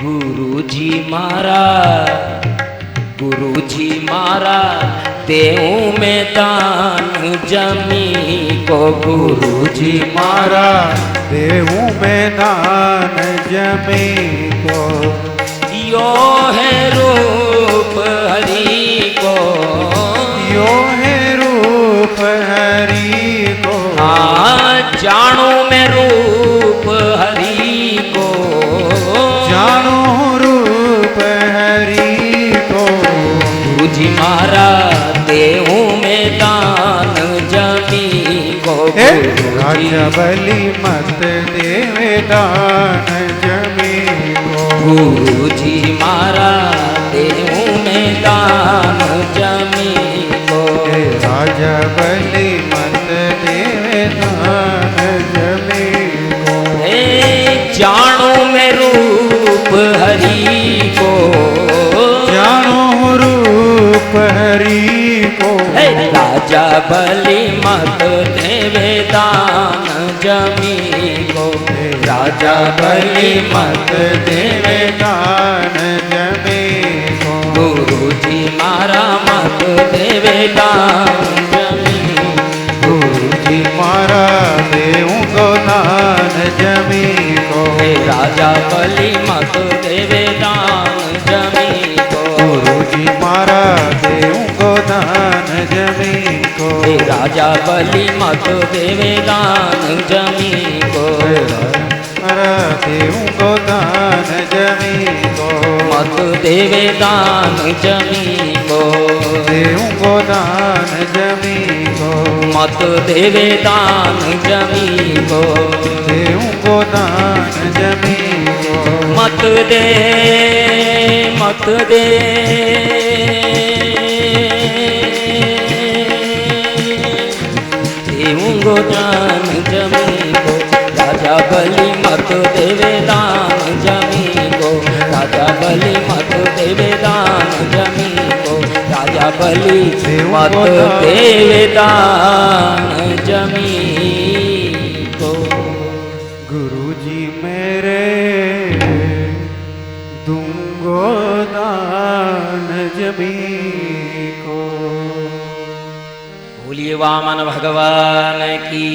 गुरुजी मारा देऊं मैं दान जमी को। गुरुजी मारा देऊं मैं दान जमी को। यो है रूप हरि को, यो है रूप हरि को। हाँ जानो मैं रूप हरि को, जानो रूप हरि को। गुरुजी मारा देऊं मैं दान जमी को। राजा बलि मत देवे दान जमी को। गुरुजी मारा देऊं मैं दान जमी को। राजा बलि मत देवे दान जमी को। जानो मैं रूप हरि को, जानो रूप हरि को। राजा बलि मत देवे दान जमी को। राजा बलि मत देवे दान जमी को। गुरुजी मारा मत देवे दान जमी। गुरुजी मारा देऊं को दान जमी को। राजा बलि मत देवे दान जमी को। गुरुजी मारा देऊं को दान जमी को। राजा बलि मत देवे दान जमी को। मारा देऊं को दान जमी को। मत देवे दान जमी को। देऊं को दान जमी को। मत देवे दान जमी को। देऊं को दान जमी को। मत दे मत दे देऊंगो दान जमी को। राजा बलि मत देवे दान जमी को। राजा बलि मत देवे दान जमी को। राजा बलि मत देवे दान जमी को। गुरुजी मेरे दूंगो दान जमी को। बोलिए वामन भगवान की।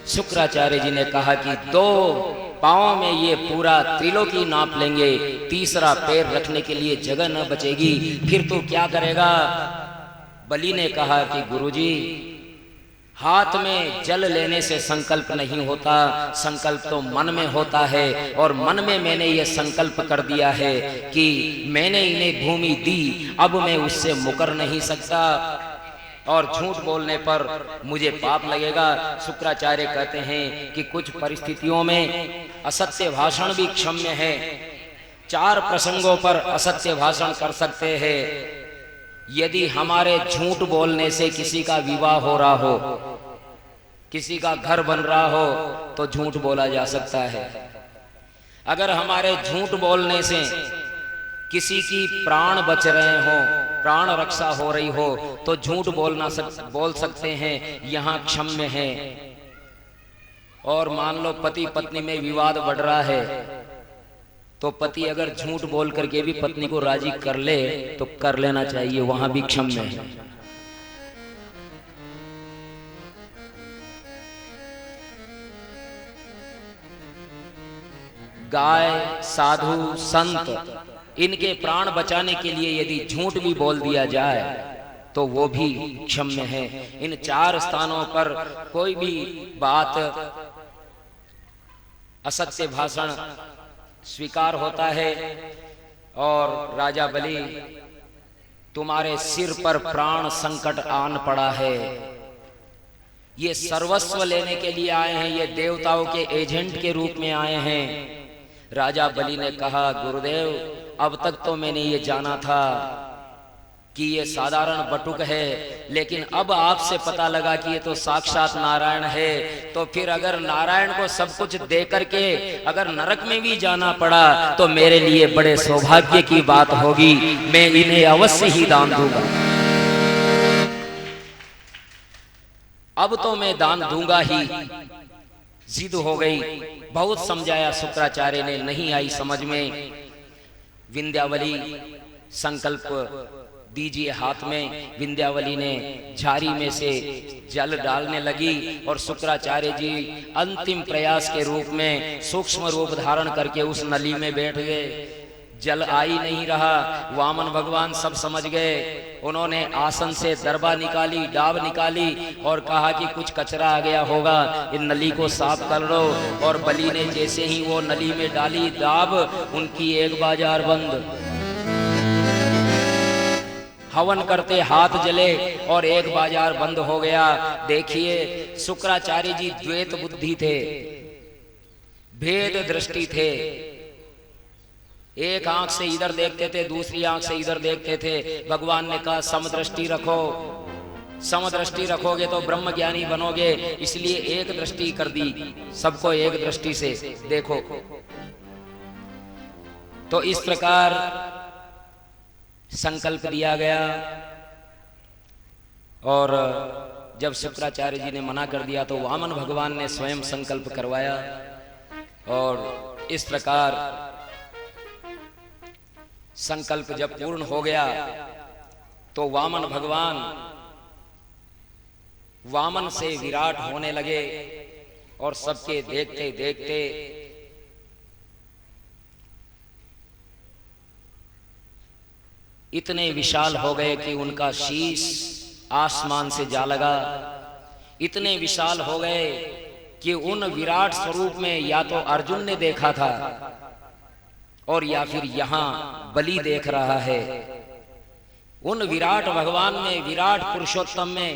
शुक्राचार्य जी ने कहा कि दो पांव में ये पूरा त्रिलोकी नाप लेंगे, तीसरा पैर रखने के लिए जगह न बचेगी, फिर तू क्या करेगा? बलि ने कहा कि गुरुजी, हाथ में जल लेने से संकल्प नहीं होता, संकल्प तो मन में होता है, और मन में मैंने ये संकल्प कर दिया है कि मैंने इन्हें भूमि दी, अब मैं उससे मुकर नहीं सकता, और झूठ बोलने पर मुझे पाप लगेगा। शुक्राचार्य कहते हैं कि कुछ परिस्थितियों में असत्य भाषण भी क्षम्य है। 4 प्रसंगों पर असत्य भाषण कर सकते हैं। यदि हमारे झूठ बोलने से किसी का विवाह हो रहा हो, किसी का घर बन रहा हो, तो झूठ बोला जा सकता है। अगर हमारे झूठ बोलने से किसी की प्राण बच रहे हो, प्राण रक्षा हो रही हो, तो झूठ बोल सकते हैं, यहाँ क्षम्य है। और मान लो पति पत्नी में विवाद बढ़ रहा है, तो पति अगर झूठ बोल करके भी पत्नी को राजी कर ले तो कर लेना चाहिए, वहां भी क्षम्य है। गाय, साधु, संत, इनके प्राण बचाने के लिए यदि झूठ भी बोल दिया जाए तो वो भी क्षम्य है। इन 4 स्थानों पर कोई भी बात, असत्य भाषण स्वीकार होता है। और राजा बलि, तुम्हारे सिर पर प्राण संकट आन पड़ा है, ये सर्वस्व लेने के लिए आए हैं, ये देवताओं के एजेंट के रूप में आए हैं। राजा बलि ने कहा, गुरुदेव, अब तक तो मैंने ये जाना था कि ये साधारण बटुक है, लेकिन अब आपसे पता लगा कि ये तो साक्षात नारायण है। तो फिर अगर नारायण को सब कुछ दे करके अगर नरक में भी जाना पड़ा तो मेरे लिए बड़े सौभाग्य की बात होगी, मैं इन्हें अवश्य ही दान दूंगा। अब तो मैं दान दूंगा ही। जिद हो गई, बहुत समझाया शुक्राचार्य ने, नहीं आई समझ में। विंध्यावली संकल्प दीजिए हाथ में। विंध्यावली ने झारी में से जल डालने लगी और शुक्राचार्य जी अंतिम प्रयास के रूप में सूक्ष्म रूप धारण करके उस नली में बैठ गए। जल आ ही नहीं रहा। वामन भगवान सब समझ गए। उन्होंने आसन से दरबा निकाली, डाब निकाली और कहा कि कुछ कचरा आ गया होगा, इन नली को साफ कर लो। और बलि ने जैसे ही वो नली में डाली डाब, उनकी एक बाजार बंद। हवन करते हाथ जले और एक बाजार बंद हो गया। देखिए शुक्राचार्य जी द्वैत बुद्धि थे, भेद दृष्टि थे। एक आंख से इधर देखते थे, दूसरी आंख से इधर देखते थे। भगवान ने कहा समदृष्टि रखो, समदृष्टि रखोगे तो ब्रह्म ज्ञानी बनोगे, इसलिए एक दृष्टि कर दी, सबको एक दृष्टि से देखो। तो इस प्रकार संकल्प दिया गया। और जब शुक्राचार्य जी ने मना कर दिया तो वामन भगवान ने स्वयं संकल्प करवाया। और इस प्रकार संकल्प जब पूर्ण हो गया तो वामन भगवान वामन से विराट होने लगे। और सबके देखते देखते इतने विशाल हो गए कि उनका शीश आसमान से जा लगा। इतने विशाल हो गए कि उन विराट स्वरूप में या तो अर्जुन ने देखा था और या फिर यहां बलि देख रहा है। उन विराट भगवान में, विराट पुरुषोत्तम में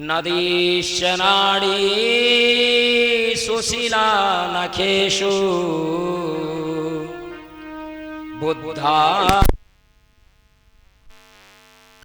नदीश नाड़ी सुशीला नखेशु बुद्धा